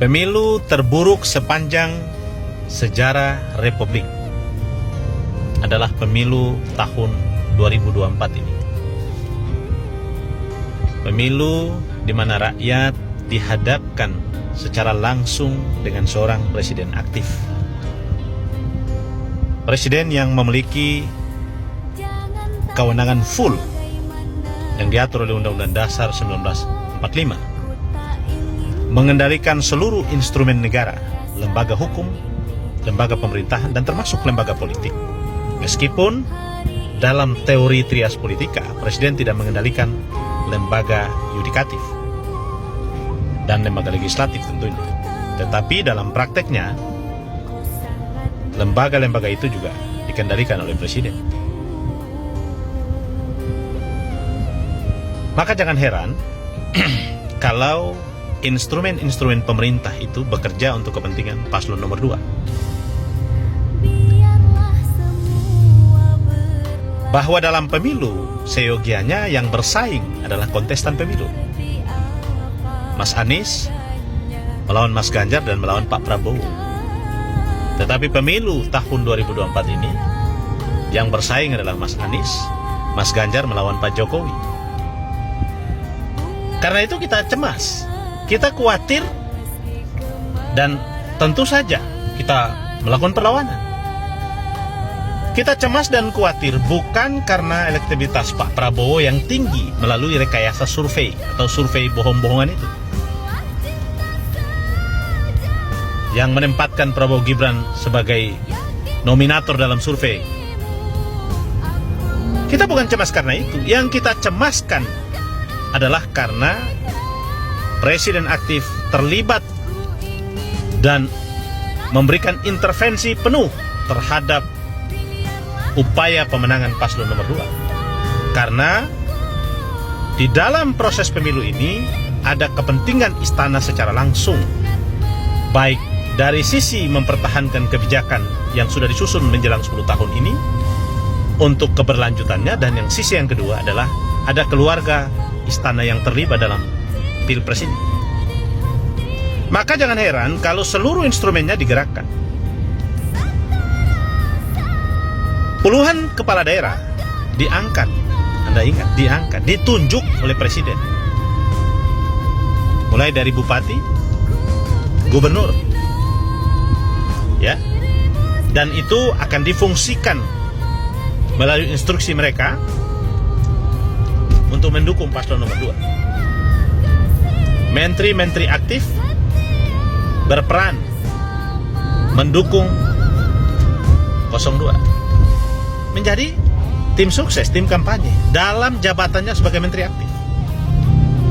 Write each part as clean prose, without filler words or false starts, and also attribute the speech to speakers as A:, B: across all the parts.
A: Pemilu terburuk sepanjang sejarah Republik adalah pemilu tahun 2024 ini. Pemilu di mana rakyat dihadapkan secara langsung dengan seorang presiden aktif. Presiden yang memiliki kewenangan full yang diatur oleh Undang-Undang Dasar 1945, mengendalikan seluruh instrumen negara, lembaga hukum, lembaga pemerintahan, dan termasuk lembaga politik. Meskipun dalam teori trias politika, presiden tidak mengendalikan lembaga yudikatif dan lembaga legislatif tentunya. Tetapi dalam prakteknya, lembaga-lembaga itu juga dikendalikan oleh presiden. Maka jangan heran kalau instrumen-instrumen pemerintah itu bekerja untuk kepentingan paslon nomor 2. Bahwa dalam pemilu, seyogianya yang bersaing adalah kontestan pemilu. Mas Anies melawan Mas Ganjar dan melawan Pak Prabowo. Tetapi pemilu tahun 2024 ini, yang bersaing adalah Mas Anies, Mas Ganjar melawan Pak Jokowi. Karena itu kita cemas, kita khawatir, dan tentu saja kita melakukan perlawanan. Kita cemas dan khawatir bukan karena elektabilitas Pak Prabowo yang tinggi melalui rekayasa survei atau survei bohong-bohongan itu, yang menempatkan Prabowo Gibran sebagai nominator dalam survei. Kita bukan cemas karena itu. Yang kita cemaskan adalah karena presiden aktif terlibat dan memberikan intervensi penuh terhadap upaya pemenangan paslon nomor 2. Karena di dalam proses pemilu ini ada kepentingan istana secara langsung, baik dari sisi mempertahankan kebijakan yang sudah disusun menjelang 10 tahun ini untuk keberlanjutannya, dan yang sisi yang kedua adalah ada keluarga istana yang terlibat dalam pilpres ini. Maka jangan heran kalau seluruh instrumennya digerakkan. Puluhan kepala daerah diangkat, Anda ingat, diangkat, ditunjuk oleh presiden. Mulai dari bupati, gubernur, ya, dan itu akan difungsikan melalui instruksi mereka untuk mendukung paslon nomor 2. Menteri-menteri aktif berperan mendukung 02, menjadi tim sukses, tim kampanye dalam jabatannya sebagai menteri aktif.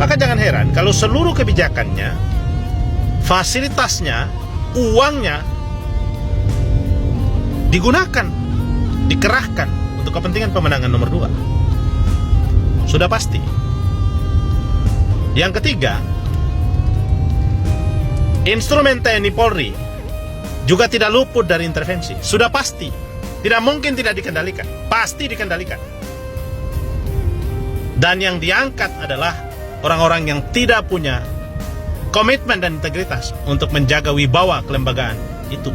A: Maka jangan heran kalau seluruh kebijakannya, fasilitasnya, uangnya digunakan, dikerahkan untuk kepentingan pemenangan nomor 2. Sudah pasti. Yang ketiga, instrumen TNI Polri juga tidak luput dari intervensi. Sudah pasti. Tidak mungkin tidak dikendalikan. Pasti dikendalikan. Dan yang diangkat adalah orang-orang yang tidak punya komitmen dan integritas untuk menjaga wibawa kelembagaan itu.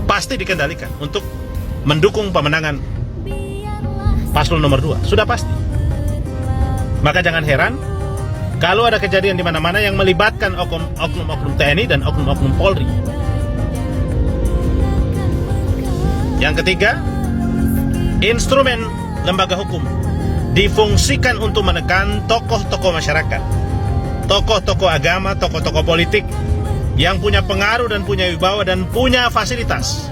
A: Pasti dikendalikan untuk mendukung pemenangan paslon nomor 2. Sudah pasti. Maka jangan heran kalau ada kejadian di mana-mana yang melibatkan oknum-oknum TNI dan oknum-oknum Polri. Yang ketiga, instrumen lembaga hukum difungsikan untuk menekan tokoh-tokoh masyarakat, tokoh-tokoh agama, tokoh-tokoh politik yang punya pengaruh dan punya wibawa dan punya fasilitas,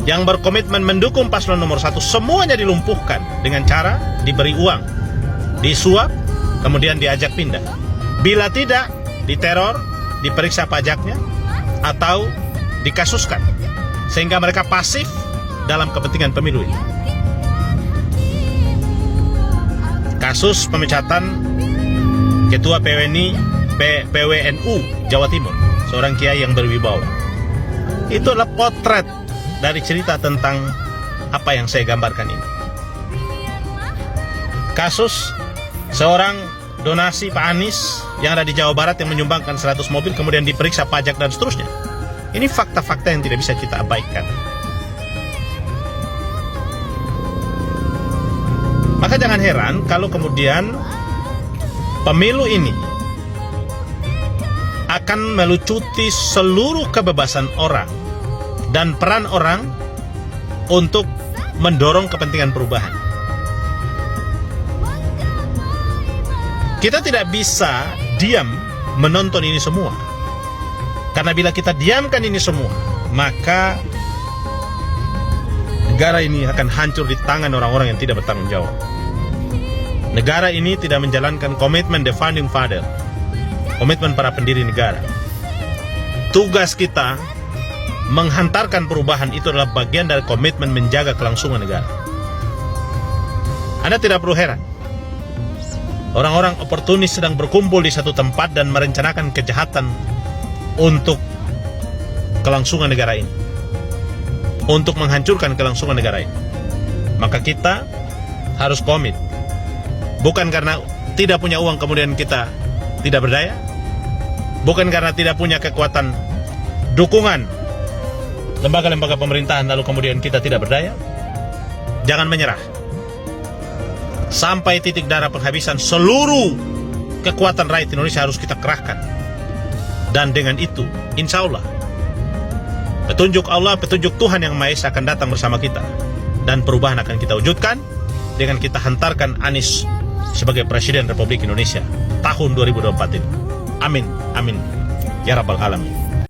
A: yang berkomitmen mendukung paslon nomor 1. Semuanya dilumpuhkan dengan cara diberi uang, disuap, kemudian diajak pindah. Bila tidak, diteror, diperiksa pajaknya, atau dikasuskan, sehingga mereka pasif dalam kepentingan pemilu ini. Kasus pemecatan Ketua PWNU Jawa Timur, seorang kiai yang berwibawa. Itu adalah potret dari cerita tentang apa yang saya gambarkan ini. Kasus seorang donasi Pak Anies yang ada di Jawa Barat yang menyumbangkan 100 mobil kemudian diperiksa pajak dan seterusnya. Ini fakta-fakta yang tidak bisa kita abaikan. Maka jangan heran kalau kemudian pemilu ini akan melucuti seluruh kebebasan orang dan peran orang untuk mendorong kepentingan perubahan. Kita tidak bisa diam menonton ini semua. Karena bila kita diamkan ini semua, maka negara ini akan hancur di tangan orang-orang yang tidak bertanggung jawab. Negara ini tidak menjalankan komitmen the founding father, komitmen para pendiri negara. Tugas kita menghantarkan perubahan itu adalah bagian dari komitmen menjaga kelangsungan negara. Anda tidak perlu heran. Orang-orang oportunis sedang berkumpul di satu tempat dan merencanakan kejahatan untuk kelangsungan negara ini, untuk menghancurkan kelangsungan negara ini. Maka kita harus komit. Bukan karena tidak punya uang kemudian kita tidak berdaya. Bukan karena tidak punya kekuatan dukungan lembaga-lembaga pemerintahan lalu kemudian kita tidak berdaya. Jangan menyerah. Sampai titik darah penghabisan seluruh kekuatan rakyat Indonesia harus kita kerahkan. Dan dengan itu, insya Allah, petunjuk Allah, petunjuk Tuhan Yang Maha Esa akan datang bersama kita. Dan perubahan akan kita wujudkan dengan kita hantarkan Anies sebagai Presiden Republik Indonesia tahun 2024 ini. Amin, amin, ya Rabbal Alamin.